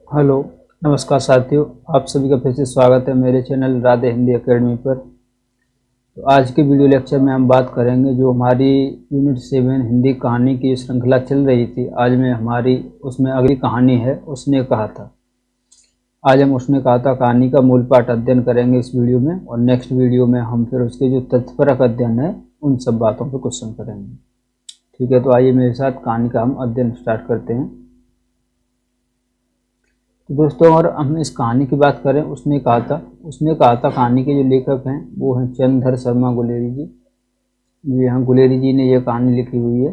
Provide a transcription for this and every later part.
Hello, नमस्कार साथियों। आप सभी का फिर से स्वागत है मेरे चैनल राधे हिंदी एकेडमी पर। तो आज के वीडियो लेक्चर में हम बात करेंगे जो हमारी यूनिट 7 हिंदी कहानी की श्रृंखला चल रही थी। आज में हमारी उसमें अगली कहानी है उसने कहा था। आज हम उसने कहा था कहानी का मूल पाठ अध्ययन करेंगे इस वीडियो में, और नेक्स्ट वीडियो में हम फिर उसके जो तत्परक अध्ययन है उन सब बातों पर क्वेश्चन करेंगे। ठीक है, तो आइए मेरे साथ कहानी का हम अध्ययन स्टार्ट करते हैं। तो दोस्तों, अगर हम इस कहानी की बात करें, उसने कहा था कहानी के जो लेखक हैं वो हैं चंद्रधर शर्मा गुलेरी जी। जी हाँ, गुलेरी जी ने ये कहानी लिखी हुई है।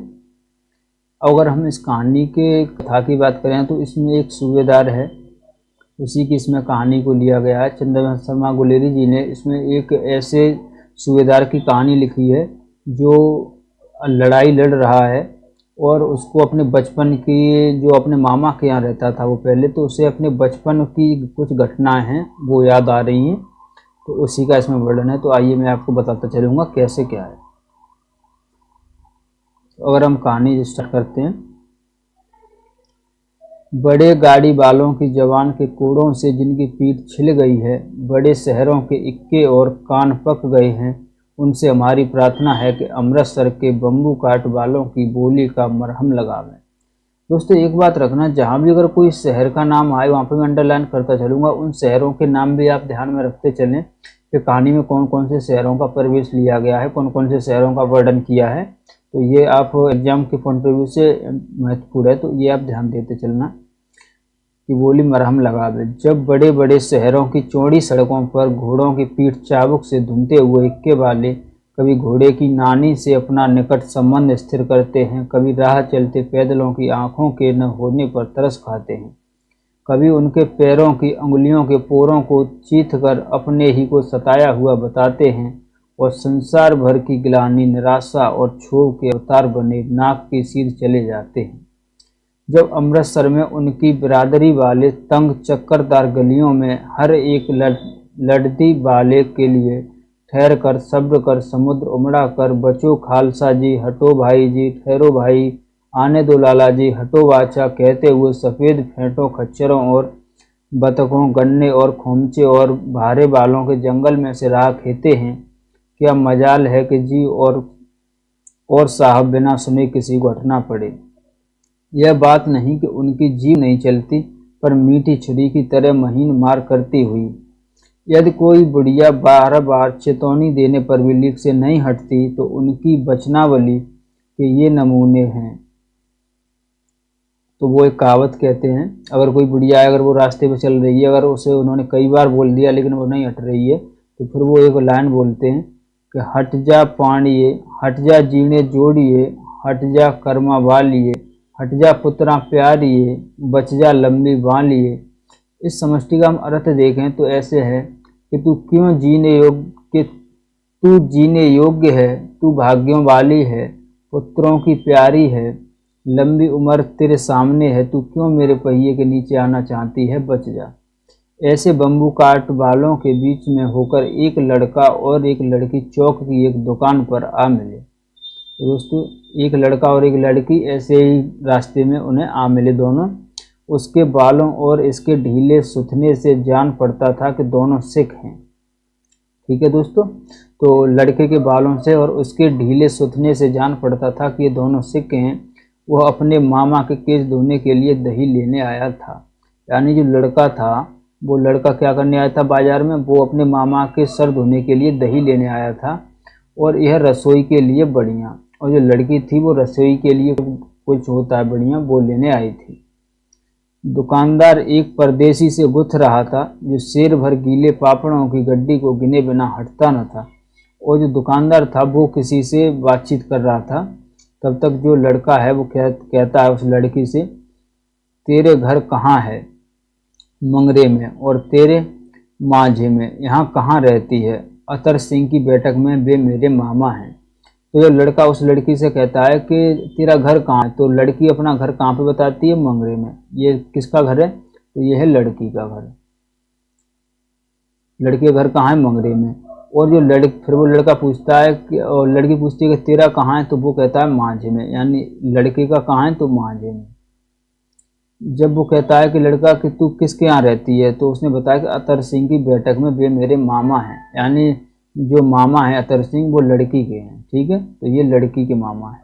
अगर हम इस कहानी के कथा की बात करें तो इसमें एक सूबेदार है, उसी की इसमें कहानी को लिया गया है। चंद्रधर शर्मा गुलेरी जी ने इसमें एक ऐसे सूबेदार की कहानी लिखी है जो लड़ाई लड़ रहा है, और उसको अपने बचपन की, जो अपने मामा के यहाँ रहता था वो पहले, तो उसे अपने बचपन की कुछ घटनाएं हैं वो याद आ रही हैं, तो उसी का इसमें वर्णन है। तो आइए मैं आपको बताता चलूँगा कैसे क्या है। तो अगर हम कहानी स्टार्ट करते हैं। बड़े गाड़ी वालों की जवान के कोड़ों से जिनकी पीठ छिल गई है, बड़े शहरों के इक्के और कान पक गए हैं, उनसे हमारी प्रार्थना है कि अमृतसर के बम्बू काट वालों की बोली का मरहम लगावें। दोस्तों, एक बात रखना, जहाँ भी अगर कोई शहर का नाम आए वहाँ पे मैं अंडरलाइन करता चलूँगा। उन शहरों के नाम भी आप ध्यान में रखते चलें कि कहानी में कौन कौन से शहरों का परिवेश लिया गया है, कौन कौन से शहरों का वर्णन किया है। तो ये आप एग्जाम के पॉइंट ऑफ व्यू से महत्वपूर्ण है, तो ये आप ध्यान देते चलना कि बोली मरहम लगावे। जब बड़े बड़े शहरों की चौड़ी सड़कों पर घोड़ों की पीठ चाबुक से धुनते हुए इक्के वाले कभी घोड़े की नानी से अपना निकट संबंध स्थिर करते हैं, कभी राह चलते पैदलों की आंखों के न होने पर तरस खाते हैं, कभी उनके पैरों की अंगुलियों के पोरों को चीथ कर अपने ही को सताया हुआ बताते हैं, और संसार भर की गिलानी, निराशा और क्षोभ के अवतार बने नाक के सिर चले जाते हैं। जब अमृतसर में उनकी बिरादरी वाले तंग चक्करदार गलियों में हर एक लड़ती वाले के लिए ठहर कर, सब्र कर, समुद्र उमड़ा कर, बचो खालसा जी, हटो भाई जी, ठहरो भाई, आने दो लाला जी, हटो बाचा कहते हुए सफ़ेद फेंटों, खच्चरों और बतखों, गन्ने और खोमचे और भारे बालों के जंगल में से राह खेते हैं। क्या मजाल है कि जी और साहब बिना सुने किसी को हटना पड़े। यह बात नहीं कि उनकी जीभ नहीं चलती, पर मीठी छुरी की तरह महीन मार करती हुई। यदि कोई बुढ़िया बार बार चेतावनी देने पर भी लीक से नहीं हटती, तो उनकी वचनावली के ये नमूने हैं। तो वो एक कहावत कहते हैं, अगर कोई बुढ़िया है, अगर वो रास्ते पे चल रही है, अगर उसे उन्होंने कई बार बोल दिया लेकिन वो नहीं हट रही है, तो फिर वो एक लाइन बोलते हैं कि हट जा पाणिए, हट जा जीने जोड़िए, हट जा कर्मा वालिए, हट जा पुत्रा प्यारिए, बच जा लंबी बालिए। इस समष्टि का हम अर्थ देखें तो ऐसे है कि तू जीने योग्य है, तू भाग्यों वाली है, पुत्रों की प्यारी है, लंबी उम्र तेरे सामने है, तू क्यों मेरे पहिए के नीचे आना चाहती है, बच जा। ऐसे बम्बू काट वालों के बीच में होकर एक लड़का और एक लड़की चौक की एक दुकान पर आ मिले। तो दोस्तों, एक लड़का और एक लड़की ऐसे ही रास्ते में उन्हें आ मिले दोनों। उसके बालों और इसके ढीले सुथने से जान पड़ता था कि दोनों सिख हैं। ठीक है दोस्तों, तो लड़के के बालों से और उसके ढीले सुथने से जान पड़ता था कि ये दोनों सिख हैं। वह अपने मामा के केस धोने के लिए दही लेने आया था। यानी जो लड़का था, वो लड़का क्या करने आया था बाजार में, वो अपने मामा के सर धोने के लिए दही लेने आया था, और यह रसोई के लिए बढ़िया, और जो लड़की थी वो रसोई के लिए कुछ होता है बढ़िया, वो लेने आई थी। दुकानदार एक परदेसी से गुथ रहा था जो शेर भर गीले पापड़ों की गड्डी को गिने बिना हटता न था, और जो दुकानदार था वो किसी से बातचीत कर रहा था। तब तक जो लड़का है वो कहता है उस लड़की से, तेरे घर कहाँ है, मंगरे में, और तेरे माझे में, यहाँ कहाँ रहती है, अतर सिंह की बैठक में, वे मेरे मामा हैं। तो ये लड़का उस लड़की से कहता है कि तेरा घर कहाँ है, तो लड़की अपना घर कहाँ पे बताती है, मंगरे में। ये किसका घर है, तो ये है लड़की का घर। लड़की का घर कहाँ है, मंगरे में। और जो फिर वो लड़का पूछता है कि, और लड़की पूछती है कि तेरा कहाँ है, तो वो कहता है माझे में, यानी लड़के का कहाँ है, तो माझे में। जब वो कहता है कि लड़का कि तू किसके यहाँ रहती है, तो उसने बताया कि अतर सिंह की बैठक में वे मेरे मामा हैं। यानी जो मामा है अतर सिंह वो लड़की के हैं, ठीक है, तो ये लड़की के मामा हैं।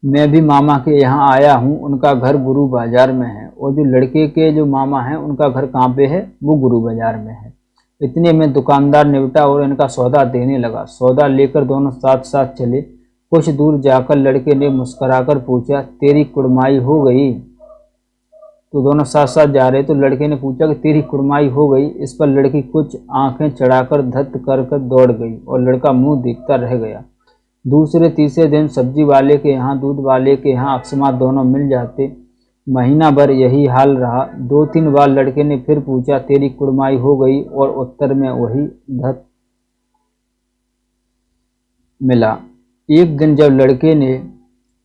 मैं भी मामा के यहाँ आया हूँ, उनका घर गुरु बाजार में है। और जो लड़के के जो मामा हैं उनका घर कहाँ पे है, वो गुरु बाजार में है। इतने में दुकानदार निपटा और इनका सौदा देने लगा। सौदा लेकर दोनों साथ साथ चले। कुछ दूर जाकर लड़के ने मुस्कुराकर पूछा, तेरी कुड़माई हो गई? तो दोनों साथ साथ जा रहे तो लड़के ने पूछा कि तेरी कुड़माई हो गई? इस पर लड़की कुछ आंखें चढ़ाकर धत कर दौड़ गई और लड़का मुंह देखता रह गया। दूसरे तीसरे दिन सब्जी वाले के यहाँ, दूध वाले के यहाँ अकस्मात दोनों मिल जाते। महीना भर यही हाल रहा। 2-3 बार लड़के ने फिर पूछा, तेरी कुड़माई हो गई? और उत्तर में वही धत मिला। एक दिन जब लड़के ने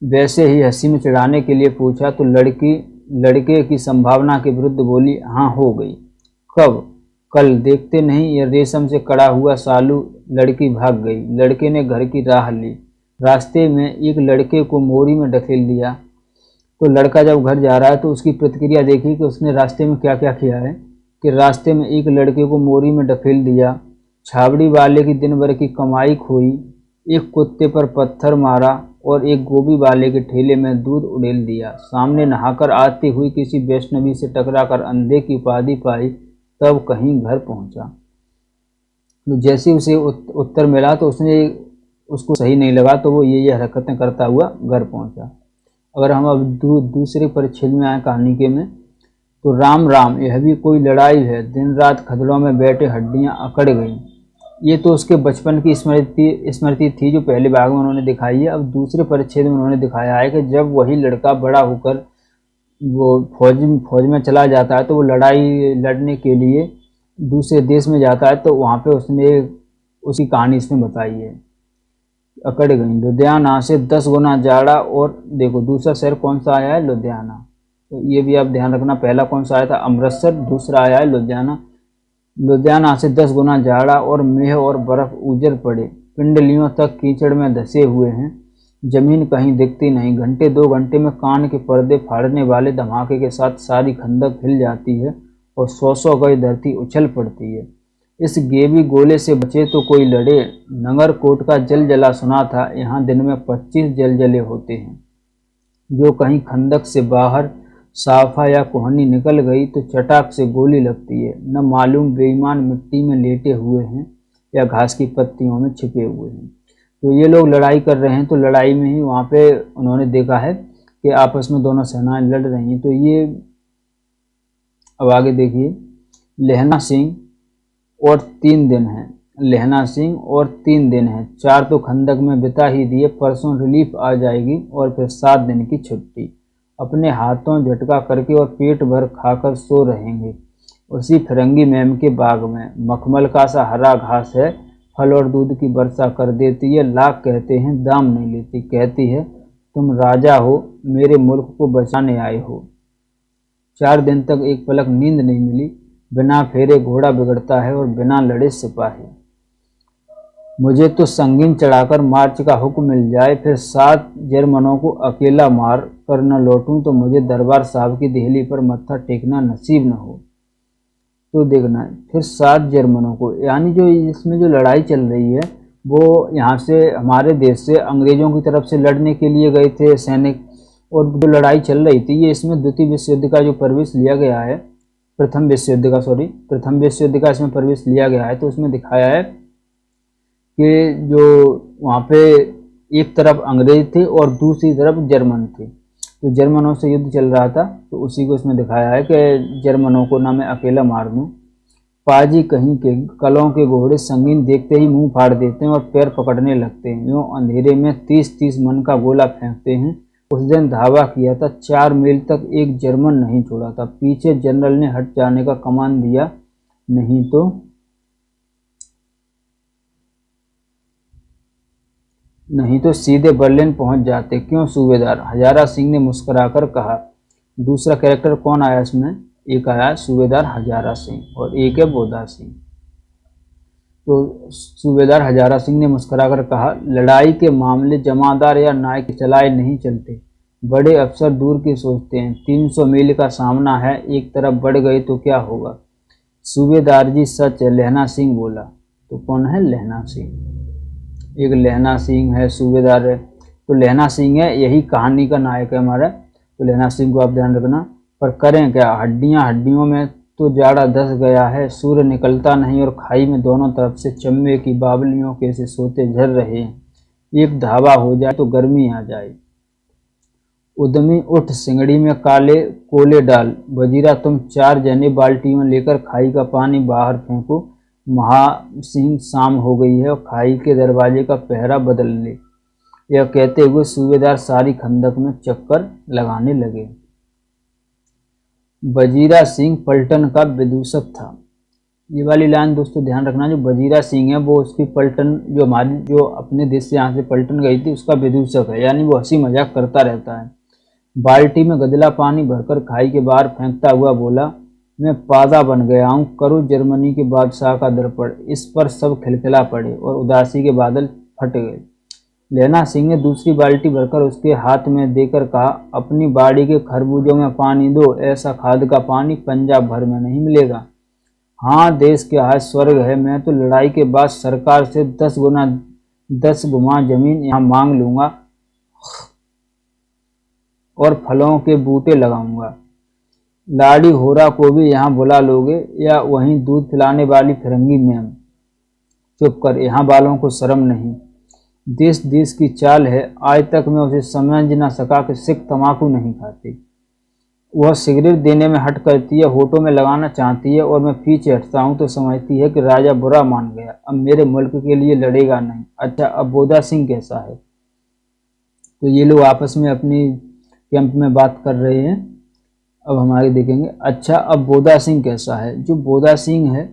वैसे ही हंसी में चिढ़ाने के लिए पूछा तो लड़की लड़के की संभावना के विरुद्ध बोली, हाँ हो गई। कब? कल। देखते नहीं ये रेशम से कड़ा हुआ सालू। लड़की भाग गई। लड़के ने घर की राह ली। रास्ते में एक लड़के को मोरी में ढकेल दिया। तो लड़का जब घर जा रहा है तो उसकी प्रतिक्रिया देखी कि उसने रास्ते में क्या क्या किया है। कि रास्ते में एक लड़के को मोरी में ढकेल दिया, छाबड़ी वाले की दिन भर की कमाई खोई, एक कुत्ते पर पत्थर मारा और एक गोभी वाले के ठेले में दूध उड़ेल दिया। सामने नहाकर आती हुई किसी वैष्णवी से टकराकर अंधे की उपाधि पाई, तब कहीं घर पहुंचा। तो जैसे उसे उत्तर मिला तो उसने उसको सही नहीं लगा तो वो ये हरकतें करता हुआ घर पहुंचा। अगर हम अब दूसरे परिच्छेद में आए कहानी के में, तो राम राम यह भी कोई लड़ाई है, दिन रात खदड़ों में बैठे हड्डियां अकड़ गईं। ये तो उसके बचपन की स्मृति थी जो पहले भाग में उन्होंने दिखाई है। अब दूसरे परिच्छेद में उन्होंने दिखाया है कि जब वही लड़का बड़ा होकर वो फौज में चला जाता है तो वो लड़ाई लड़ने के लिए दूसरे देश में जाता है, तो वहाँ पे उसने उसकी कहानी इसमें बताई है। अकड़ गई। लुधियाना से 10 गुना जाड़ा। और देखो दूसरा शहर कौन सा आया है, लुधियाना। तो ये भी आप ध्यान रखना, पहला कौन सा आया था, अमृतसर, दूसरा आया है लुधियाना। लुधियाना से 10 गुना जाड़ा और मेह और बर्फ उजड़ पड़े। पिंडलियों तक कीचड़ में धंसे हुए हैं। जमीन कहीं दिखती नहीं। घंटे 2 घंटे में कान के पर्दे फाड़ने वाले धमाके के साथ सारी खंदक हिल जाती है और 100 गज धरती उछल पड़ती है। इस गेबी गोले से बचे तो कोई लड़े। नगरकोट का जल जला सुना था। यहाँ दिन में 25 जल जले होते हैं। जो कहीं खंदक से बाहर साफा या कोहनी निकल गई तो चटाक से गोली लगती है। न मालूम बेईमान मिट्टी में लेटे हुए हैं या घास की पत्तियों में छिपे हुए हैं। तो ये लोग लड़ाई कर रहे हैं, तो लड़ाई में ही वहाँ पे उन्होंने देखा है कि आपस में दोनों सेनाएं लड़ रही हैं। तो ये अब आगे देखिए, लहना सिंह और 3 दिन हैं। लहना सिंह और 3 दिन हैं। 4 तो खंदक में बिता ही दिए, परसों रिलीफ आ जाएगी और फिर 7 दिन की छुट्टी। अपने हाथों झटका करके और पेट भर खाकर सो रहेंगे उसी फिरंगी मैम के बाग में। मखमल का सा हरा घास है, फल और दूध की वर्षा कर देती है। लाख कहते हैं दाम नहीं लेती। कहती है तुम राजा हो, मेरे मुल्क को बचाने आए हो। 4 दिन तक एक पलक नींद नहीं मिली। बिना फेरे घोड़ा बिगड़ता है और बिना लड़े सिपाही। मुझे तो संगीन चढ़ाकर मार्च का हुक्म मिल जाए, फिर 7 जर्मनों को अकेला मार कर न लौटूं तो मुझे दरबार साहब की देहली पर मत्था टेकना नसीब न हो। तो देखना है फिर 7 जर्मनों को, यानी जो इसमें जो लड़ाई चल रही है वो यहाँ से हमारे देश से अंग्रेजों की तरफ से लड़ने के लिए गए थे सैनिक। और जो लड़ाई चल रही थी ये इसमें द्वितीय विश्व युद्ध का जो प्रवेश लिया गया है, प्रथम विश्व युद्ध का इसमें प्रवेश लिया गया है। तो उसमें दिखाया है कि जो वहाँ पे एक तरफ अंग्रेज थे और दूसरी तरफ जर्मन थे। तो जर्मनों से युद्ध चल रहा था, तो उसी को इसमें दिखाया है कि जर्मनों को ना मैं अकेला मार दूँ। पाजी कहीं के कलों के घोड़े संगीन देखते ही मुंह फाड़ देते हैं और पैर पकड़ने लगते हैं। यूँ अंधेरे में 30-30 मन का गोला फेंकते हैं। उस दिन धावा किया था, 4 मील तक एक जर्मन नहीं छोड़ा था। पीछे जनरल ने हट जाने का कमान दिया, नहीं तो सीधे बर्लिन पहुंच जाते। क्यों सूबेदार, हजारा सिंह ने मुस्कुराकर कहा। दूसरा कैरेक्टर कौन आया इसमें, एक आया सूबेदार हजारा सिंह और एक है बोधा सिंह। तो सूबेदार हजारा सिंह ने मुस्कुराकर कहा, लड़ाई के मामले जमादार या नायक चलाए नहीं चलते, बड़े अफसर दूर की सोचते हैं, 300 मील का सामना है, एक तरफ बढ़ गए तो क्या होगा। सूबेदार जी सच है, लहना सिंह बोला। तो कौन है लहना सिंह? एक लहना सिंह है, सूबेदार है, तो लहना सिंह है, यही कहानी का नायक है हमारा। तो लहना सिंह को आप ध्यान रखना। पर करें क्या, हड्डियां हड्डियों में तो जाड़ा धस गया है, सूर्य निकलता नहीं और खाई में दोनों तरफ से चम्बे की बावलियों के से सोते झर रहे हैं। एक धावा हो जाए तो गर्मी आ जाए। उद्यमी उठ, सिंगड़ी में काले कोले डाल। वजीरा तुम 4 जने बाल्टियों लेकर खाई का पानी बाहर फेंको। महासिंह शाम हो गई है और खाई के दरवाजे का पहरा बदल ले। यह कहते हुए सूबेदार सारी खंदक में चक्कर लगाने लगे। वजीरा सिंह पलटन का विदूषक था। ये वाली लाइन दोस्तों ध्यान रखना, जो वजीरा सिंह है वो उसकी पलटन, जो अपने देश से यहाँ से पलटन गई थी, उसका विदूषक है, यानी वो हंसी मजाक करता रहता है। बाल्टी में गदला पानी भरकर खाई के बाहर फेंकता हुआ बोला, मैं पादा बन गया हूँ, करो जर्मनी के बादशाह का दर्पण। इस पर सब खिलखिला पड़े और उदासी के बादल फट गए। लहना सिंह ने दूसरी बाल्टी भरकर उसके हाथ में देकर कहा, अपनी बाड़ी के खरबूजों में पानी दो, ऐसा खाद का पानी पंजाब भर में नहीं मिलेगा। हाँ, देश के हाय स्वर्ग है, मैं तो लड़ाई के बाद सरकार से 10 गुना जमीन यहाँ मांग लूंगा और फलों के बूटे लगाऊंगा। लाड़ी होरा को भी यहाँ बुला लोगे या वहीं दूध पिलाने वाली फिरंगी मैम? चुप कर, यहाँ वालों को शर्म नहीं। देश देश की चाल है, आज तक मैं उसे समझ न सका कि सिख तमाकू नहीं खाते। वह सिगरेट देने में हट करती है, होठों में लगाना चाहती है और मैं पीछे हटता हूँ तो समझती है कि राजा बुरा मान गया, अब मेरे मुल्क के लिए लड़ेगा नहीं। अच्छा, अब बोधा सिंह कैसा है? तो ये लोग आपस में अपनी कैंप में बात कर रहे हैं। अब हम आगे देखेंगे। अच्छा, अब बोधा सिंह कैसा है? जो बोधा सिंह है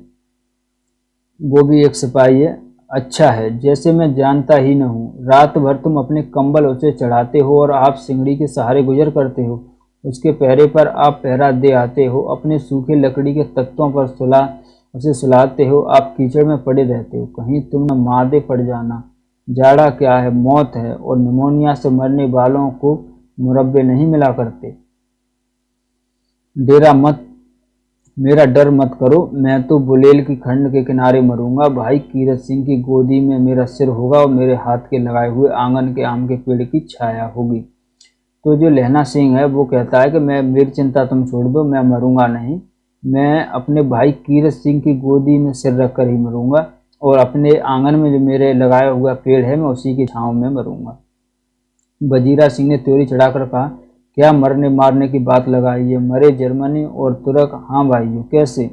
वो भी एक सिपाही है। अच्छा है, जैसे मैं जानता ही न हूँ। रात भर तुम अपने कंबल उसे चढ़ाते हो और आप सिंगड़ी के सहारे गुजर करते हो। उसके पहरे पर आप पहरा दे आते हो, अपने सूखे लकड़ी के तख्तों पर उसे सुलाते हो। आप कीचड़ में पड़े रहते हो, कहीं तुम न मादे पड़ जाना। जाड़ा क्या है, मौत है, और निमोनिया से मरने वालों को मुरब्बे नहीं मिला करते। डेरा मत, मेरा डर मत करो, मैं तो बुलेल की खंड के किनारे मरूंगा। भाई कीरत सिंह की गोदी में मेरा सिर होगा और मेरे हाथ के लगाए हुए आंगन के आम के पेड़ की छाया होगी। तो जो लहना सिंह है वो कहता है कि मेरी चिंता तुम छोड़ दो, मैं मरूंगा नहीं, मैं अपने भाई कीरत सिंह की गोदी में सिर रख कर ही मरूंगा और अपने आंगन में जो मेरे लगाया हुआ पेड़ है मैं उसी की छाँव में मरूंगा। वजीरा सिंह ने त्योरी चढ़ाकर कहा, क्या मरने मारने की बात लगाई है? मरे जर्मनी और तुर्क? हाँ भाइयों, कैसे?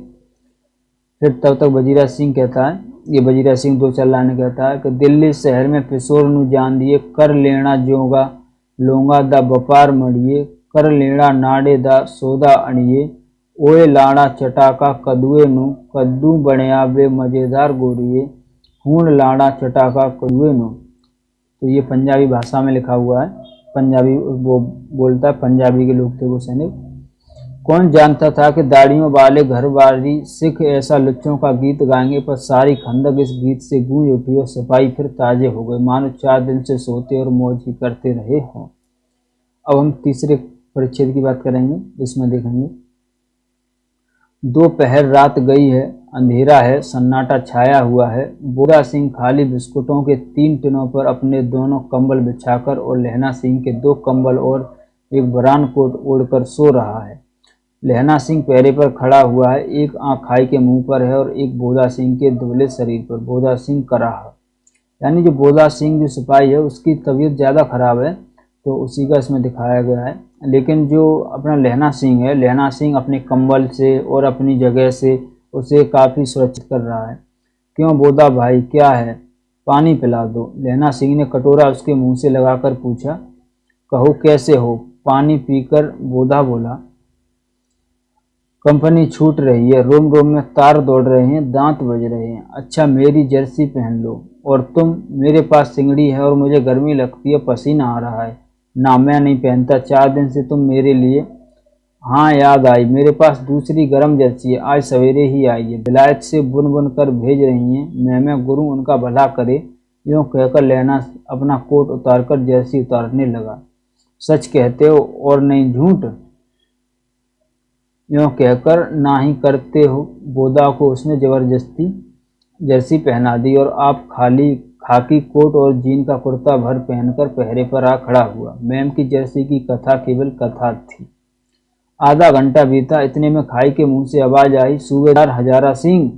फिर तब तक वजीरा सिंह कहता है, ये वजीरा सिंह 2-4 लाइन कहता है कि दिल्ली शहर में पिसोर नु जान दिए, कर लेना जोगा लोंगा दा व्यापार मड़िए, कर लेना नाड़े दा सौदा अड़िए, ओए लाड़ा चटाका कदुए नु, कद्दू बनिया बे मजेदार गोरिए, खून लाड़ा चटाका कदुए नु। तो ये पंजाबी भाषा में लिखा हुआ है, पंजाबी वो बोलता है, पंजाबी के लोग थे वो सैनिक। कौन जानता था कि दाढ़ियों वाले घरवाली सिख ऐसा लुच्चों का गीत गाएंगे, पर सारी खंदक इस गीत से गूंज उठी और सिपाही फिर ताजे हो गए, मानो 4 दिन से सोते और मौज ही करते रहे हों। अब हम तीसरे परिच्छेद की बात करेंगे, इसमें देखेंगे। दोपहर रात गई है, अंधेरा है, सन्नाटा छाया हुआ है। बोधा सिंह खाली बिस्कुटों के 3 टिनों पर अपने दोनों कंबल बिछाकर और लहना सिंह के 2 कंबल और एक बरान कोट ओढ़कर सो रहा है। लहना सिंह पहरे पर खड़ा हुआ है, एक आंख खाई के मुंह पर है और एक बोधा सिंह के दुबले शरीर पर। बोधा सिंह कराह, यानी जो बोधा सिंह जो सिपाही है उसकी तबीयत ज़्यादा खराब है, तो उसी का इसमें दिखाया गया है। लेकिन जो अपना लहना सिंह है, लहना सिंह अपने कंबल से और अपनी जगह से उसे काफ़ी सुरक्षित कर रहा है। क्यों बोधा भाई, क्या है? पानी पिला दो। लहना सिंह ने कटोरा उसके मुंह से लगाकर पूछा। कहो कैसे हो? पानी पीकर बोधा बोला। कंपनी छूट रही है, रोम रोम में तार दौड़ रहे हैं, दांत बज रहे हैं। अच्छा, मेरी जर्सी पहन लो। और तुम? मेरे पास सिंगड़ी है और मुझे गर्मी लगती है, पसीना आ रहा है। ना, मैं नहीं पहनता, 4 दिन से तुम मेरे लिए। हाँ, याद आई, मेरे पास दूसरी गर्म जर्सी है, आज सवेरे ही आई है, विलायत से बुन बुन कर भेज रही हैं। मैं गुरु उनका भला करे। यूँ कहकर लहना अपना कोट उतारकर जर्सी उतारने लगा। सच कहते हो और नहीं झूठ? यूँ कहकर ना ही करते हो। बोदा को उसने जबरदस्ती जर्सी पहना दी और आप खाली खाकी कोट और जीन का कुर्ता भर पहनकर पहरे पर आ खड़ा हुआ। मैम की जर्सी की कथा केवल कथा थी। आधा घंटा बीता, इतने में खाई के मुंह से आवाज आई, सूबेदार हजारा सिंह।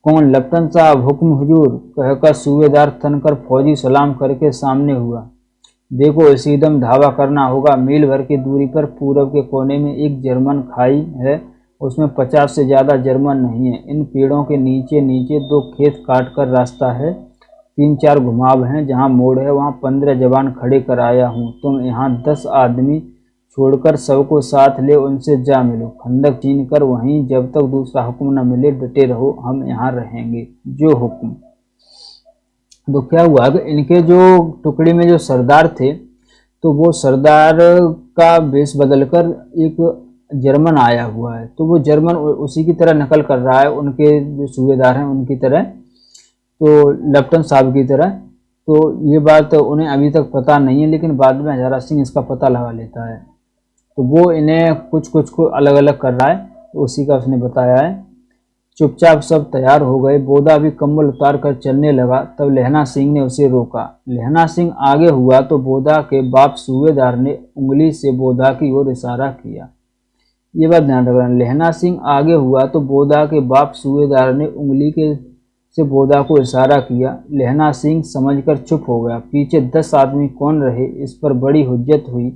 कौन? लपटन साहब, हुक्म हुजूर, कहकर सूबेदार तनकर फौजी सलाम करके सामने हुआ। देखो, इसी दम धावा करना होगा। मील भर की दूरी पर पूरब के कोने में एक जर्मन खाई है, उसमें 50 से ज्यादा जर्मन नहीं है। इन पेड़ों के नीचे नीचे 2 खेत काट कर रास्ता है, 3-4 घुमाव हैं, जहाँ मोड़ है वहाँ 15 जवान खड़े कर आया हूँ। तुम यहाँ 10 आदमी छोड़कर सबको साथ ले उनसे जा मिलो। खंदक चीन कर वहीं, जब तक दूसरा हुक्म न मिले डटे रहो, हम यहाँ रहेंगे, जो हुक्म। तो क्या हुआ कि इनके जो टुकड़ी में जो सरदार थे, तो वो सरदार का वेश बदलकर एक जर्मन आया हुआ है, तो वो जर्मन उसी की तरह नकल कर रहा है, उनके जो सूबेदार हैं उनकी तरह, तो लेफ्टिनेंट साहब की तरह। तो ये बात उन्हें अभी तक पता नहीं है, लेकिन बाद में हजारा सिंह इसका पता लगा लेता है। तो वो इन्हें कुछ कुछ को अलग अलग कर रहा है, तो उसी का उसने बताया है। चुपचाप सब तैयार हो गए। बोदा भी कंबल उतार कर चलने लगा, तब लहना सिंह ने उसे रोका। लहना सिंह आगे हुआ तो बोदा के बाप सूबेदार ने उंगली से बोदा की ओर इशारा किया। ये बात ध्यान रखना, लहना सिंह आगे हुआ तो बोदा के बाप सूबेदार ने उंगली के से बोदा को इशारा किया। लहना सिंह समझकर चुप हो गया। पीछे 10 आदमी कौन रहे, इस पर बड़ी हुज्जत हुई।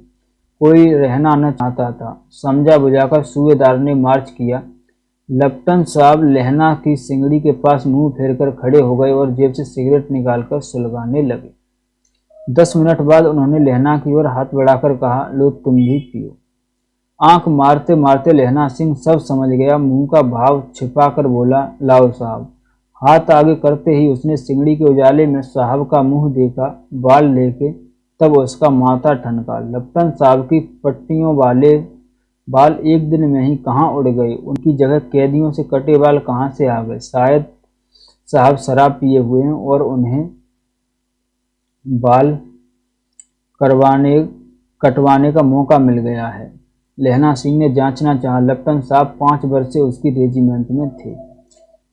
कोई रहना न चाहता था। समझा बुझाकर सूबेदार ने मार्च किया। लेफ्टिनेंट साहब लहना की सिंगड़ी के पास मुंह फेरकर खड़े हो गए और जेब से सिगरेट निकालकर सुलगाने लगे। 10 मिनट बाद उन्होंने लहना की ओर हाथ बढ़ाकर कहा, लो तुम भी पियो। आंख मारते मारते लहना सिंह सब समझ गया। मुंह का भाव छिपाकर बोला, लाओ साहब। हाथ आगे करते ही उसने सिंगड़ी के उजाले में साहब का मुंह देखा, बाल लेके, तब उसका माथा ठनका। लेफ्टिनेंट साहब की पट्टियों वाले बाल एक दिन में ही कहाँ उड़ गए, उनकी जगह कैदियों से कटे बाल कहाँ से आ गए? शायद साहब शराब पिए हुए हैं और उन्हें बाल कटवाने का मौका मिल गया है। लहना सिंह ने जांचना चाहा। लेफ्टिनेंट साहब 5 वर्ष से उसकी रेजिमेंट में थे,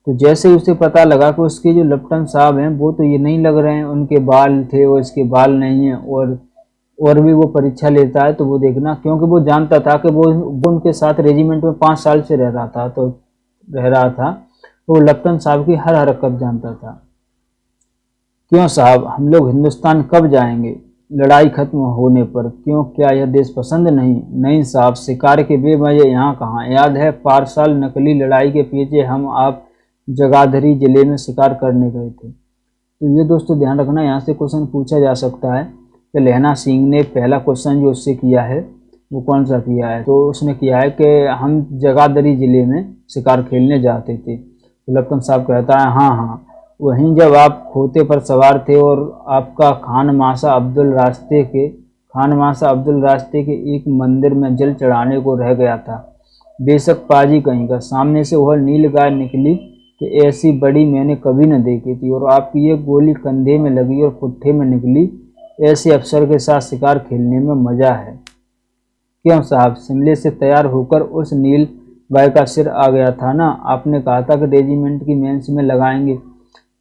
तो जैसे ही उसे पता लगा कि उसके जो लेफ्टिनेंट साहब हैं वो तो ये नहीं लग रहे हैं, उनके बाल थे और इसके बाल नहीं हैं, और भी वो परीक्षा लेता है, तो वो देखना, क्योंकि वो जानता था कि वो उनके साथ रेजिमेंट में 5 साल से रह रहा था, तो वो लेफ्टिनेंट साहब की हर हरकत जानता था। क्यों साहब, हम लोग हिंदुस्तान कब जाएंगे? लड़ाई खत्म होने पर। क्यों, क्या यह देश पसंद नहीं? नहीं साहब, शिकार के बेमजे यहाँ कहाँ। याद है, पारसाल नकली लड़ाई के पीछे हम आप जगाधरी जिले में शिकार करने गए थे। तो ये दोस्तों ध्यान रखना, यहाँ से क्वेश्चन पूछा जा सकता है कि लहना सिंह ने पहला क्वेश्चन जो उससे किया है वो कौन सा किया है, तो उसने किया है कि हम जगाधरी जिले में शिकार खेलने जाते थे। तो लेफ्टिनेंट साहब कहता है, हाँ हाँ, वहीं जब आप खोते पर सवार थे और आपका खान मासा अब्दुल रास्ते के एक मंदिर में जल चढ़ाने को रह गया था। बेशक पाजी कहीं का, सामने से वह नील गाय निकली कि ऐसी बड़ी मैंने कभी न देखी थी, और आपकी ये गोली कंधे में लगी और पुट्ठे में निकली। ऐसे अफसर के साथ शिकार खेलने में मजा है। क्यों साहब, शिमले से तैयार होकर उस नील गाय का सिर आ गया था ना? आपने कहा था कि रेजिमेंट की मेंस में लगाएंगे।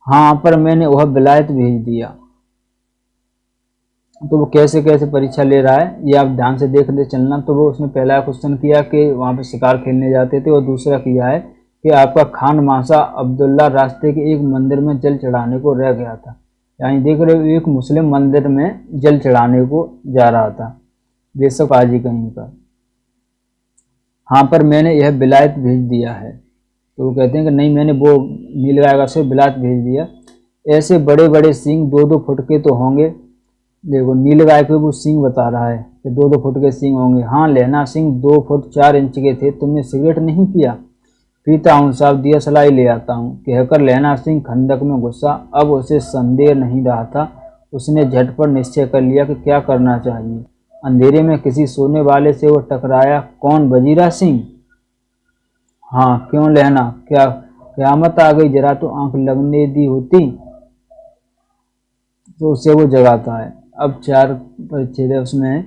हाँ, पर मैंने वह विलायत भेज दिया। तो वो कैसे कैसे परीक्षा ले रहा है ये आप ध्यान से देख दे चलना। तो वो उसने पहला क्वेश्चन किया कि वहाँ पे शिकार खेलने जाते थे, और दूसरा किया है कि आपका खान मासा अब्दुल्ला रास्ते के एक मंदिर में जल चढ़ाने को रह गया था। यानी देख रहे हो, एक मुस्लिम मंदिर में जल चढ़ाने को जा रहा था, बेशक आजी कहीं का। हाँ, पर मैंने यह विलायत भेज दिया है। तो वो कहते हैं कि नहीं, मैंने वो नीलगाय का सिर विलायत भेज दिया। ऐसे बड़े बड़े सींग 2-2 फुट के तो होंगे। देखो, नीलगाय के वो सींग बता रहा है कि 2-2 फुट के सींग होंगे। हाँ लहना सिंह, 2 फुट 4 इंच के थे। तुमने सिगरेट नहीं पिया? पीता हूँ साहब, दिया सलाई ले आता हूँ, कहकर लहना सिंह खंदक में घुसा। अब उसे संदेह नहीं रहा था। उसने झटपट निश्चय कर लिया कि क्या करना चाहिए। अंधेरे में किसी सोने वाले से वो टकराया। कौन, वजीरा सिंह? हाँ, क्यों लहना, क्या क़यामत आ गई? जरा तो आंख लगने दी होती। तो उसे वो जगाता है। अब 4 परिच्छेद है उसमें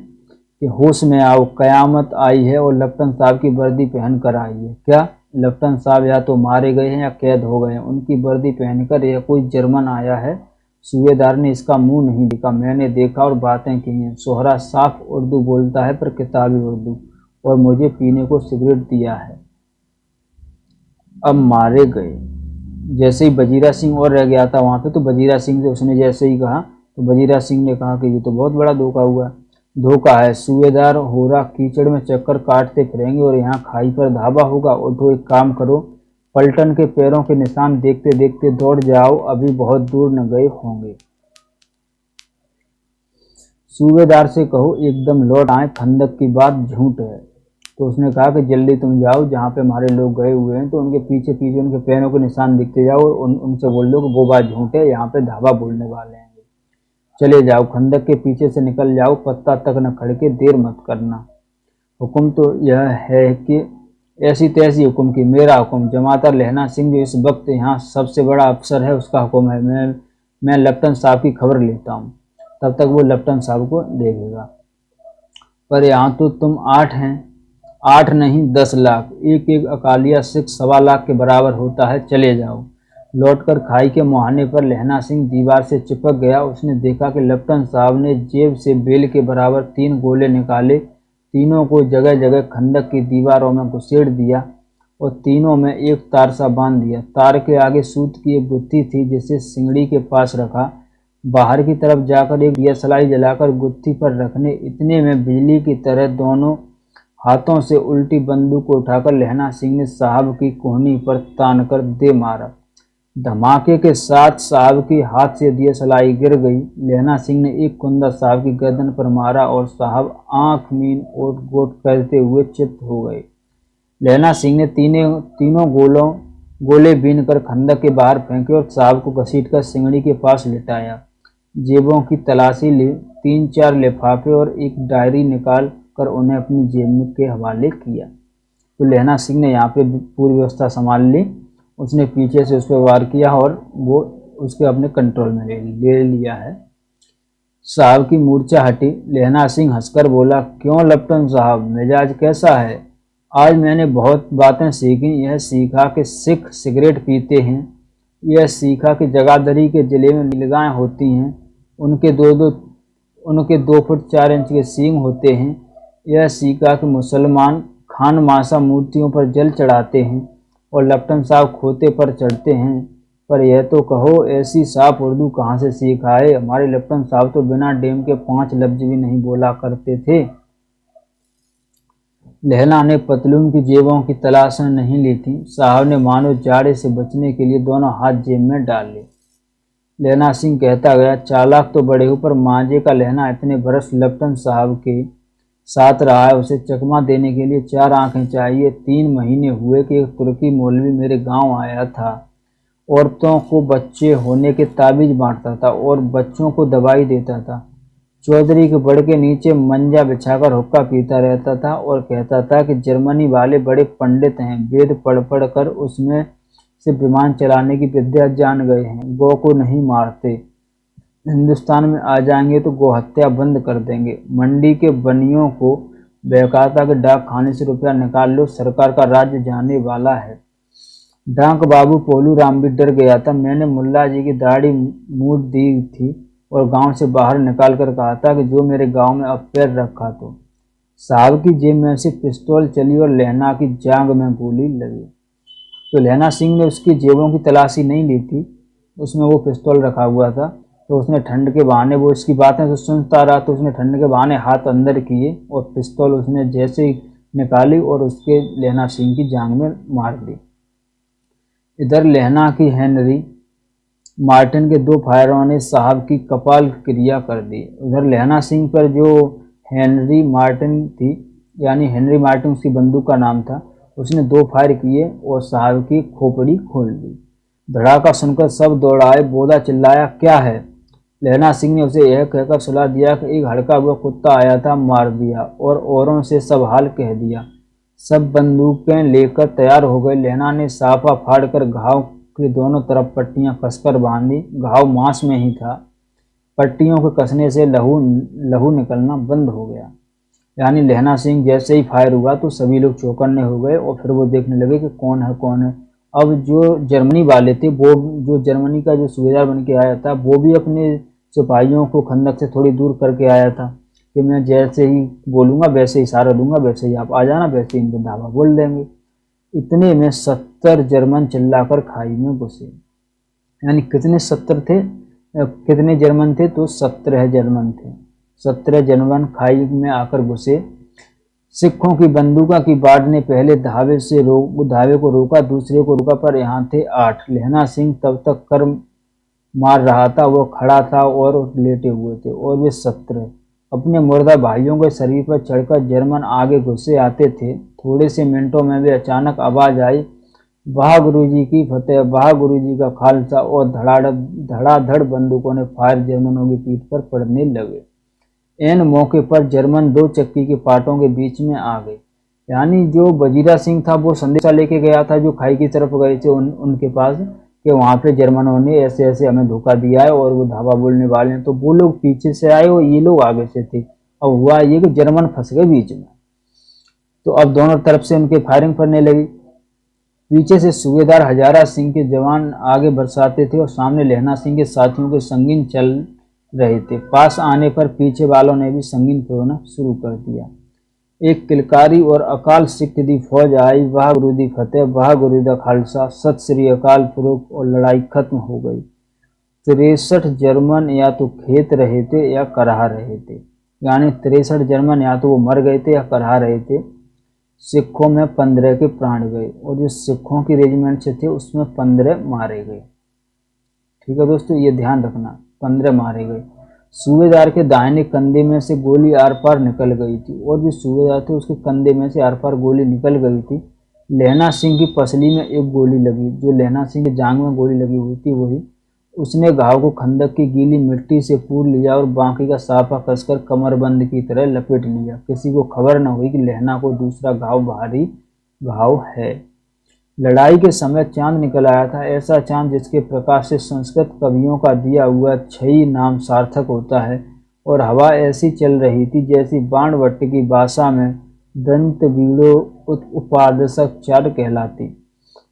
कि होश में आओ, कयामत आई है और लेफ्टिनेंट साहब की वर्दी पहन कर आई है। क्या लेफ्टिनेंट साहब या तो मारे गए हैं या कैद हो गए हैं। उनकी वर्दी पहनकर यह कोई जर्मन आया है। सूबेदार ने इसका मुंह नहीं देखा, मैंने देखा और बातें की हैं। सोहरा साफ उर्दू बोलता है पर किताबी उर्दू, और मुझे पीने को सिगरेट दिया है। अब मारे गए। जैसे ही वजीरा सिंह और रह गया था वहाँ पे, तो वजीरा सिंह से उसने जैसे ही कहा तो वजीरा सिंह ने कहा कि ये तो बहुत बड़ा धोखा हुआ। धोखा है, सूबेदार होरा कीचड़ में चक्कर काटते फिरेंगे और यहाँ खाई पर धाबा होगा। उठो, एक काम करो, पलटन के पैरों के निशान देखते देखते दौड़ जाओ, अभी बहुत दूर न गए होंगे। सूबेदार से कहो एकदम लौट आए, खंदक की बात झूठ है। तो उसने कहा कि जल्दी तुम जाओ, जहाँ पे हमारे लोग गए हुए हैं तो उनके पीछे पीछे उनके पैरों के निशान दिखते जाओ और उनसे बोल दो कि वो बात झूठ है, यहाँ पे धाबा बोलने वाले हैं। चले जाओ, खंदक के पीछे से निकल जाओ, पत्ता तक न खड़के, देर मत करना। हुक्म तो यह है कि ऐसी तैसी हुक्म की, मेरा हुक्म। जमादार लहना सिंह जो इस वक्त यहाँ सबसे बड़ा अफसर है, उसका हुक्म है। मैं लेफ्टिनेंट साहब की खबर लेता हूँ, तब तक वो लेफ्टिनेंट साहब को देखेगा। पर यहाँ तो तुम 8 हैं, 8 नहीं 10 लाख, एक एक अकालिया सिख 1.25 लाख के बराबर होता है। चले जाओ। लौटकर खाई के मुहाने पर लहना सिंह दीवार से चिपक गया। उसने देखा कि लेफ्टिनेंट साहब ने जेब से बेल के बराबर 3 गोले निकाले, तीनों को जगह जगह खंदक की दीवारों में घुसेड़ दिया और तीनों में एक तार सा बांध दिया। तार के आगे सूत की एक गुत्थी थी जिसे सिंगड़ी के पास रखा। बाहर की तरफ जाकर एक दियासलाई जलाकर गुत्थी पर रखने, इतने में बिजली की तरह दोनों हाथों से उल्टी बंदूक को उठाकर लहना सिंह ने साहब की कोहनी पर तान कर दे मारा। धमाके के साथ साहब की हाथ से दियासलाई गिर गई। लहना सिंह ने एक कुंदा साहब की गर्दन पर मारा और साहब आंख मीन और गोट करते हुए चित हो गए। लहना सिंह ने तीनों गोले बीन कर खंदक के बाहर फेंके और साहब को घसीटकर सिंगड़ी के पास लिटाया। जेबों की तलाशी ली, 3-4 लिफाफे और एक डायरी निकाल कर उन्हें अपनी जेब के हवाले किया। तो लहना सिंह ने यहाँ पे पूरी व्यवस्था संभाल ली। उसने पीछे से उस पर वार किया और वो उसके अपने कंट्रोल में ले लिया है। साहब की मूर्छा हटी। लहना सिंह हंसकर बोला, क्यों लेफ्टिनेंट साहब, मिजाज कैसा है? आज मैंने बहुत बातें सीखी। यह सीखा कि सिख सिगरेट पीते हैं, यह सीखा कि जगाधरी के जिले में नीलगायें होती हैं, उनके 2 फुट 4 इंच के सींग होते हैं। यह सीखा कि मुसलमान खान मासा मूर्तियों पर जल चढ़ाते हैं और लेफ्टिनेंट साहब खोते पर चढ़ते हैं। पर यह तो कहो, ऐसी साफ उर्दू कहाँ से सीख आए? हमारे लेफ्टिनेंट साहब तो बिना डेम के 5 लफ्ज भी नहीं बोला करते थे। लहना ने पतलून की जेबों की तलाश नहीं ली थी। साहब ने मानो जाड़े से बचने के लिए दोनों हाथ जेब में डाल लिए। लहना सिंह कहता गया, चालाक तो बड़े हो, पर मांझे का लहना इतने बरस लेफ्टिनेंट साहब के साथ रहा है, उसे चकमा देने के लिए 4 आंखें चाहिए। 3 महीने हुए कि एक तुर्की मौलवी मेरे गांव आया था। औरतों को बच्चे होने के ताबीज बांटता था और बच्चों को दवाई देता था। चौधरी के बड़ के नीचे मंजा बिछाकर हुक्का पीता रहता था और कहता था कि जर्मनी वाले बड़े पंडित हैं, वेद पढ़ पढ़ कर उसमें से विमान चलाने की विद्या जान गए हैं। गौ को नहीं मारते, हिंदुस्तान में आ जाएंगे तो गौ हत्या बंद कर देंगे। मंडी के बनियों को बहकाता कि डाक खाने से रुपया निकाल लो, सरकार का राज्य जाने वाला है। डाक बाबू पोलू राम भी डर गया था। मैंने मुल्ला जी की दाढ़ी मूड दी थी और गांव से बाहर निकाल कर कहा था कि जो मेरे गांव में अब पैर रखा तो। साहब की जेब में से पिस्तौल चली और लहना की जांग में गोली लगी। तो लहना सिंह ने उसकी जेबों की तलाशी नहीं ली थी, उसमें वो पिस्तौल रखा हुआ था। तो उसने ठंड के बहाने, वो इसकी बातें तो सुनता रहा, तो उसने ठंड के बहाने हाथ अंदर किए और पिस्तौल उसने जैसे ही निकाली और उसके लहना सिंह की जांग में मार दी। इधर लहना की हेनरी मार्टिन के 2 फायरों ने साहब की कपाल क्रिया कर दी। उधर लहना सिंह पर जो हेनरी मार्टिन थी, यानी हेनरी मार्टिन उसकी बंदूक का नाम था, उसने 2 फायर किए और साहब की खोपड़ी खोल दी। धड़ाका सुनकर सब दौड़ाए। बोधा चिल्लाया, क्या है? लहना सिंह ने उसे यह कहकर सुला दिया कि एक हड़का हुआ कुत्ता आया था, मार दिया, और औरों से सब हाल कह दिया। सब बंदूकें लेकर तैयार हो गए। लहना ने साफा फाड़कर घाव के दोनों तरफ पट्टियां कसकर बांधी। घाव मांस में ही था, पट्टियों के कसने से लहू लहू निकलना बंद हो गया। यानी लहना सिंह जैसे ही फायर हुआ तो सभी लोग चौकन्ने हो गए और फिर वो देखने लगे कि कौन है कौन है। अब जो जर्मनी वाले थे, वो जो जर्मनी का जो सूबेदार बन के आया था, वो भी अपने सिपाहियों को खंदक से थोड़ी दूर करके आया था कि मैं जैसे ही बोलूँगा वैसे ही इशारा दूंगा, वैसे ही आप आ जाना, वैसे ही इनके धावा बोल देंगे। इतने में 70 जर्मन चिल्लाकर खाई में घुसे। यानी कितने 70 थे, कितने जर्मन थे, तो 17 जर्मन थे। 17 जर्मन खाई में आकर घुसे। सिखों की बंदूकों की बाढ़ ने पहले धावे को रोका, दूसरे को रोका, पर यहाँ थे 8। लहना सिंह तब तक कर मार रहा था, वो खड़ा था और लेटे हुए थे, और वे 17 अपने मुर्दा भाइयों के शरीर पर चढ़कर जर्मन आगे घुसे आते थे। थोड़े से मिनटों में वे अचानक आवाज आई, वाह गुरुजी की फतेह, वाह गुरुजी का खालसा, और धड़ाधड़ बंदूकों ने फायर जर्मनों की पीठ पर पड़ने लगे। एन मौके पर जर्मन 2 चक्की के पाटों के बीच में आ गए। यानी जो वजीरा सिंह था वो संदेशा लेके गया था, जो खाई की तरफ गए थे उनके पास, कि वहाँ पे जर्मनों ने ऐसे ऐसे हमें धोखा दिया है और वो धावा बोलने वाले हैं। तो वो लोग पीछे से आए और ये लोग आगे से थे। अब हुआ ये कि जर्मन फंस गए बीच में, तो अब दोनों तरफ से उनके फायरिंग पड़ने लगी। पीछे से सूबेदार हजारा सिंह के जवान आगे बरसाते थे और सामने लहना सिंह के साथियों के संगीन चल रहे थे। पास आने पर पीछे वालों ने भी संगीन फिरौना शुरू कर दिया। एक किलकारी और अकाल सिख दी फौज आई, वाह गुरु दी फतेह, वाह गुरु दा खालसा, सत श्री अकाल पुरख, और लड़ाई खत्म हो गई। 63 जर्मन या तो खेत रहे थे या कराह रहे थे। यानी 63 जर्मन या तो वो मर गए थे या कराह रहे थे। सिखों में 15 के प्राण गए, और जो सिखों की रेजिमेंट से थे उसमें 15 मारे गए। ठीक है दोस्तों, ये ध्यान रखना, 15 मारे गए। सूबेदार के दाहिने कंधे में से गोली आर पार निकल गई थी, और जो सूबेदार थे उसके कंधे में से आर पार गोली निकल गई थी। लहना सिंह की पसली में एक गोली लगी, जो लहना सिंह की जांग में गोली लगी हुई थी वही। उसने घाव को खंदक की गीली मिट्टी से पूर लिया और बाकी का साफा कसकर कमरबंद की तरह लपेट लिया। किसी को खबर न हुई कि लहना को दूसरा घाव भारी घाव है। लड़ाई के समय चांद निकल आया था, ऐसा चांद जिसके प्रकाश से संस्कृत कवियों का दिया हुआ छई नाम सार्थक होता है। और हवा ऐसी चल रही थी जैसी बाणभट्ट की भाषा में दंत बीड़ो उपादशक चार कहलाती।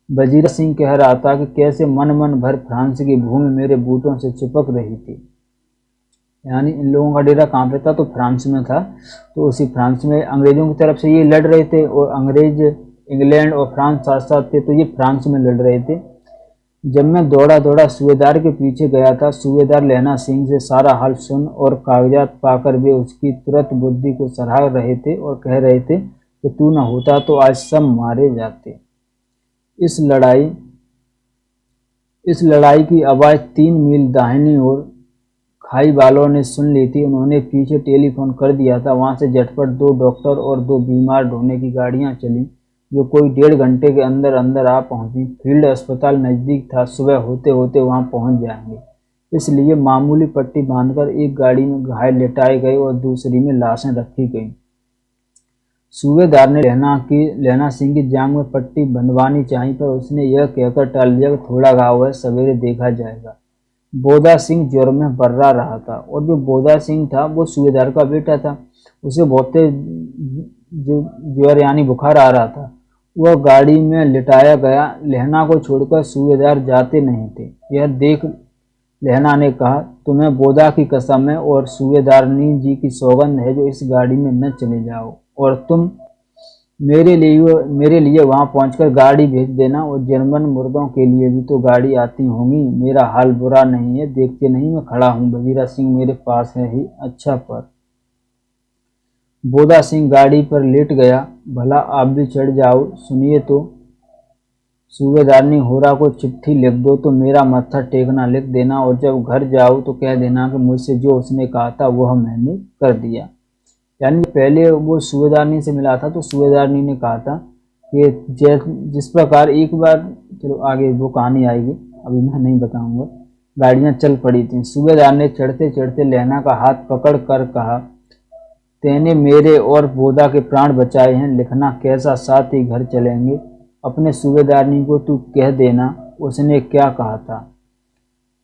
वजीरा सिंह कह रहा था कि कैसे मन मन भर फ्रांस की भूमि मेरे बूटों से चिपक रही थी। यानी इन लोगों का डेरा कहाँ पे था, तो फ्रांस में था। तो उसी फ्रांस में अंग्रेजों की तरफ से ये लड़ रहे थे, और अंग्रेज इंग्लैंड और फ्रांस साथ साथ थे, तो ये फ्रांस में लड़ रहे थे। जब मैं दौड़ा दौड़ा सूबेदार के पीछे गया था, सूबेदार लहना सिंह से सारा हाल सुन और कागजात पाकर वे उसकी तुरंत बुद्धि को सराह रहे थे और कह रहे थे कि तू न होता तो आज सब मारे जाते। इस लड़ाई की आवाज़ 3 मील दाहिनी ओर खाई वालों ने सुन ली थी। उन्होंने पीछे टेलीफोन कर दिया था। वहां से झटपट 2 डॉक्टर और 2 बीमार ढोने की गाड़ियां चली, जो कोई 1.5 घंटे के अंदर अंदर आ पहुंची। फील्ड अस्पताल नज़दीक था, सुबह होते होते वहां पहुंच जाएंगे, इसलिए मामूली पट्टी बांधकर एक गाड़ी में घायल लेटाए गए और दूसरी में लाशें रखी गईं। सूबेदार ने लहना सिंह की जांघ में पट्टी बंधवानी चाहिए, पर उसने यह कहकर टाल दिया कि थोड़ा घाव है, सवेरे देखा जाएगा। बोधा सिंह ज्वर में बर्रा रहा था, और जो बोधा सिंह था वो सूबेदार का बेटा था। उसे बहुत ज्वर यानी बुखार आ रहा था। वह गाड़ी में लिटाया गया। लहना को छोड़कर सूबेदार जाते नहीं थे। यह देख लहना ने कहा, तुम्हें बोधा की कसम है और सूबेदारनी जी की सौगंध है जो इस गाड़ी में न चले जाओ, और तुम मेरे लिए वहां पहुंचकर गाड़ी भेज देना, और जर्मन मुर्दों के लिए भी तो गाड़ी आती होंगी। मेरा हाल बुरा नहीं है, देखते नहीं मैं खड़ा हूं, वजीरा सिंह मेरे पास है ही। अच्छा, पर बोधा सिंह गाड़ी पर लेट गया। भला आप भी चढ़ जाओ, सुनिए तो। सूबेदारनी होरा को चिट्ठी लिख दो, तो मेरा मत्था टेकना लिख देना, और जब घर जाओ तो कह देना कि मुझसे जो उसने कहा था वह मैंने कर दिया। यानी पहले वो सूबेदारनी से मिला था, तो सूबेदारनी ने कहा था कि जिस प्रकार एक बार, चलो आगे वो कहानी आएगी, अभी मैं नहीं बताऊंगा। गाड़ियां चल पड़ी थीं। सूबेदार ने चढ़ते चढ़ते लहना का हाथ पकड़ कर कहा, तेने मेरे और बोधा के प्राण बचाए हैं, लिखना कैसा, साथ ही घर चलेंगे। अपने सूबेदारनी को तू कह देना उसने क्या कहा था।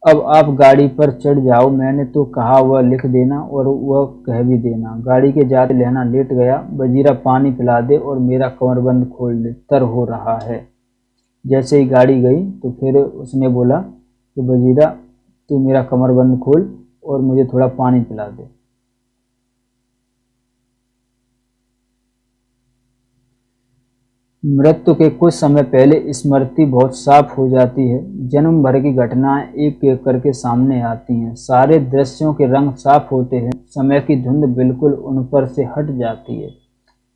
अब आप गाड़ी पर चढ़ जाओ, मैंने तो कहा वह लिख देना और वह कह भी देना। गाड़ी के जाते लहना लेट गया। वजीरा पानी पिला दे और मेरा कमरबंद खोल दे, तर हो रहा है। जैसे ही गाड़ी गई तो फिर उसने बोला कि वजीरा तू मेरा कमरबंद खोल और मुझे थोड़ा पानी पिला दे। मृत्यु के कुछ समय पहले स्मृति बहुत साफ हो जाती है। जन्म भर की घटनाएं एक एक करके सामने आती हैं। सारे दृश्यों के रंग साफ होते हैं। समय की धुंध बिल्कुल उन पर से हट जाती है।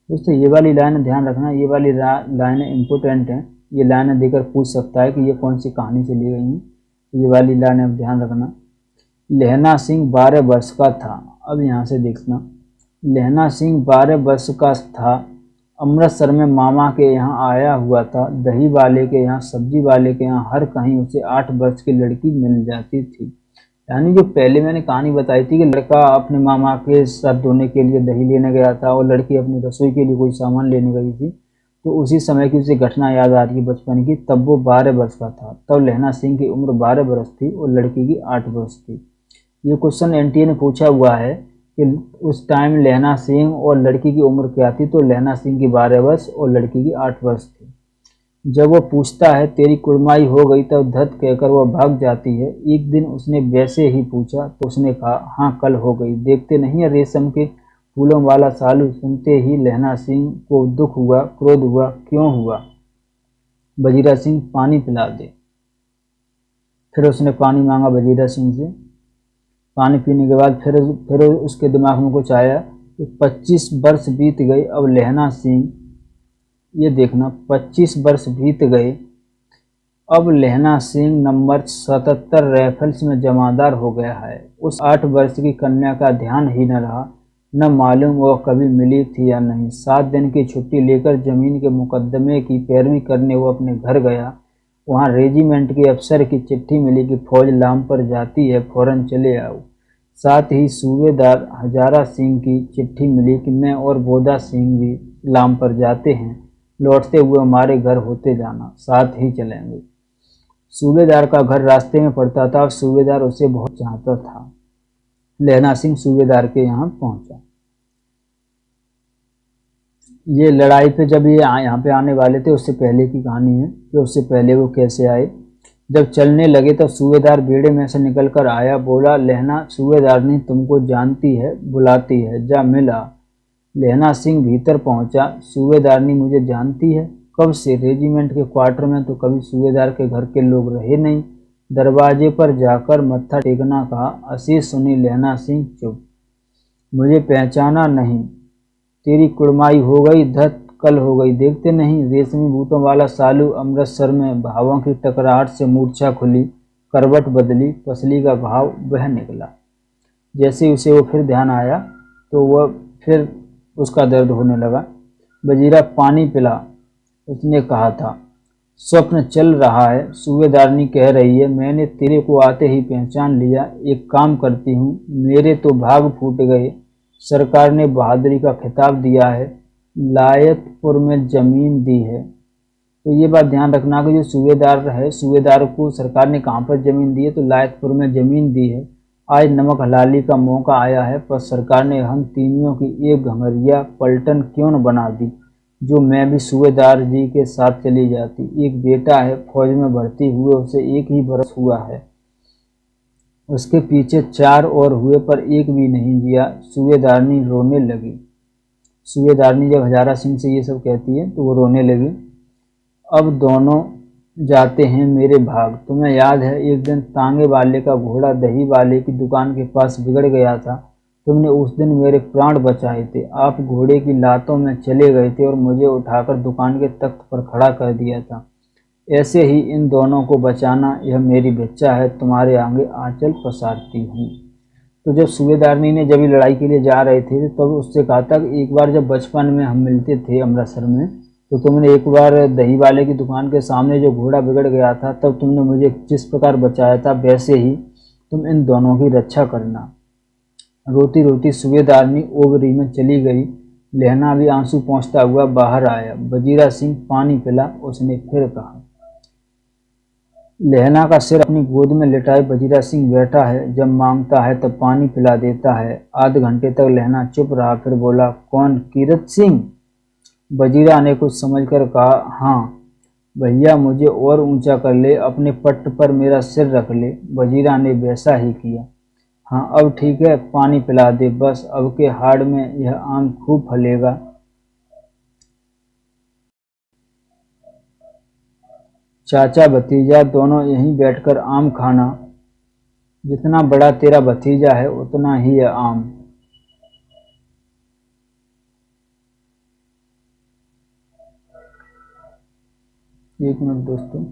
दोस्तों ये वाली लाइन ध्यान रखना, ये वाली लाइनें इम्पोर्टेंट हैं। ये लाइनें देकर पूछ सकता है कि ये कौन सी कहानी से ली गई हैं। ये वाली लाइनें अब ध्यान रखना। लहना सिंह 12 वर्ष का था। अब यहाँ से देखना, लहना सिंह 12 वर्ष का था। अमृतसर में मामा के यहाँ आया हुआ था। दही वाले के यहाँ, सब्जी वाले के यहाँ, हर कहीं उसे 8 वर्ष की लड़की मिल जाती थी। यानी जो पहले मैंने कहानी बताई थी कि लड़का अपने मामा के सर धोने के लिए दही लेने गया था और लड़की अपनी रसोई के लिए कोई सामान लेने गई थी, तो उसी समय की उसे घटना याद आ रही है बचपन की। तब वो 12 वर्ष का था। तब लहना सिंह की उम्र 12 वर्ष थी और लड़की की 8 वर्ष थी। ये क्वेश्चन एनटीए ने पूछा हुआ है कि उस टाइम लहना सिंह और लड़की की उम्र क्या थी, तो लहना सिंह की 12 वर्ष और लड़की की 8 वर्ष थी। जब वो पूछता है तेरी कुड़माई हो गई, तब धत कहकर वह भाग जाती है। एक दिन उसने वैसे ही पूछा तो उसने कहा हाँ कल हो गई। देखते नहीं है रेशम के फूलों वाला सालू। सुनते ही लहना सिंह को दुख हुआ, क्रोध हुआ। क्यों हुआ? वजीरा सिंह पानी पिला दे। फिर उसने पानी मांगा वजीरा सिंह से। पानी पीने के बाद फिर उसके दिमाग में कुछ आया कि 25 वर्ष बीत गए। अब लहना सिंह, ये देखना 25 वर्ष बीत गए। अब लहना सिंह नंबर 77 राइफल्स में जमादार हो गया है। उस 8 वर्ष की कन्या का ध्यान ही न रहा, न मालूम वह कभी मिली थी या नहीं। 7 दिन की छुट्टी लेकर जमीन के मुकदमे की पैरवी करने वो अपने घर गया। वहाँ रेजिमेंट के अफसर की चिट्ठी मिली कि फौज लाम पर जाती है, फौरन चले आओ। साथ ही सूबेदार हजारा सिंह की चिट्ठी मिली कि मैं और बोदा सिंह भी लाम पर जाते हैं, लौटते हुए हमारे घर होते जाना, साथ ही चलेंगे। सूबेदार का घर रास्ते में पड़ता था और सूबेदार उसे बहुत चाहता था। लहना सिंह सूबेदार के यहाँ पहुंचा। ये लड़ाई पे जब ये यहाँ पे आने वाले थे उससे पहले की कहानी है कि उससे पहले वो कैसे आए। जब चलने लगे तब सूबेदार बेड़े में से निकल कर आया। बोला लहना सूबेदारनी तुमको जानती है, बुलाती है, जा मिला। लहना सिंह भीतर पहुंचा। सूबेदारनी मुझे जानती है? कब से? रेजिमेंट के क्वार्टर में तो कभी सूबेदार के घर के लोग रहे नहीं। दरवाजे पर जाकर मत्था टेकना कहा। आशीष सुनी लहना सिंह चुप। मुझे पहचाना नहीं? तेरी कुड़माई हो गई, धत कल हो गई। देखते नहीं रेशमी बूटों वाला सालू अमृतसर में भावों की टकराहट से मूर्छा खुली, करवट बदली, पसली का घाव बह निकला। जैसे उसे वो फिर ध्यान आया तो वह फिर उसका दर्द होने लगा। वजीरा पानी पिला, उसने कहा था। स्वप्न चल रहा है, सूबेदारनी कह रही है। मैंने तेरे को आते ही पहचान लिया। एक काम करती हूँ, मेरे तो भाग फूट गए। सरकार ने बहादुरी का खिताब दिया है, लायतपुर में ज़मीन दी है। तो ये बात ध्यान रखना कि जो सूबेदार है, सूबेदार को सरकार ने कहाँ पर ज़मीन दी है, तो लायतपुर में ज़मीन दी है। आज नमक हलाली का मौका आया है, पर सरकार ने हम तीनियों की एक घंघरिया पलटन क्यों न बना दी, जो मैं भी सूबेदार जी के साथ चली जाती। एक बेटा है, फौज में भर्ती हुए उसे 1 ही बरस हुआ है। उसके पीछे 4 और हुए पर एक भी नहीं जिया। सूबेदारनी रोने लगी। सूबेदारनी जब हजारा सिंह से ये सब कहती है तो वो रोने लगी। अब दोनों जाते हैं मेरे भाग। तुम्हें याद है एक दिन तांगे वाले का घोड़ा दही वाले की दुकान के पास बिगड़ गया था। तुमने उस दिन मेरे प्राण बचाए थे। आप घोड़े की लातों में चले गए थे और मुझे उठाकर दुकान के तख्त पर खड़ा कर दिया था। ऐसे ही इन दोनों को बचाना यह मेरी भिक्षा है, तुम्हारे आगे आंचल पसारती हूँ। तो जब सूबेदारनी ने जब लड़ाई के लिए जा रहे थे तब उससे कहा था कि एक बार जब बचपन में हम मिलते थे अमृतसर में, तो तुमने एक बार दही वाले की दुकान के सामने जो घोड़ा बिगड़ गया था, तब तुमने मुझे जिस प्रकार बचाया था, वैसे ही तुम इन दोनों की रक्षा करना। रोती रोती सूबेदारनी ओबरी में चली गई। लहना भी आंसू पोंछता हुआ बाहर आया। वजीरा सिंह पानी पिला, उसने फिर कहा। लहना का सिर अपनी गोद में लिटाए वजीरा सिंह बैठा है। जब मांगता है तब पानी पिला देता है। आधे घंटे तक लहना चुप रहा, फिर बोला, कौन, कीरत सिंह? वजीरा ने कुछ समझकर कहा, हाँ भैया, मुझे और ऊंचा कर ले, अपने पट्ट पर मेरा सिर रख ले। वजीरा ने वैसा ही किया। हाँ अब ठीक है, पानी पिला दे बस, अब के हाड़ में यह आम खूब फलेगा। चाचा भतीजा दोनों यहीं बैठकर आम खाना। जितना बड़ा तेरा भतीजा है उतना ही है आम। एक मिनट दोस्तों।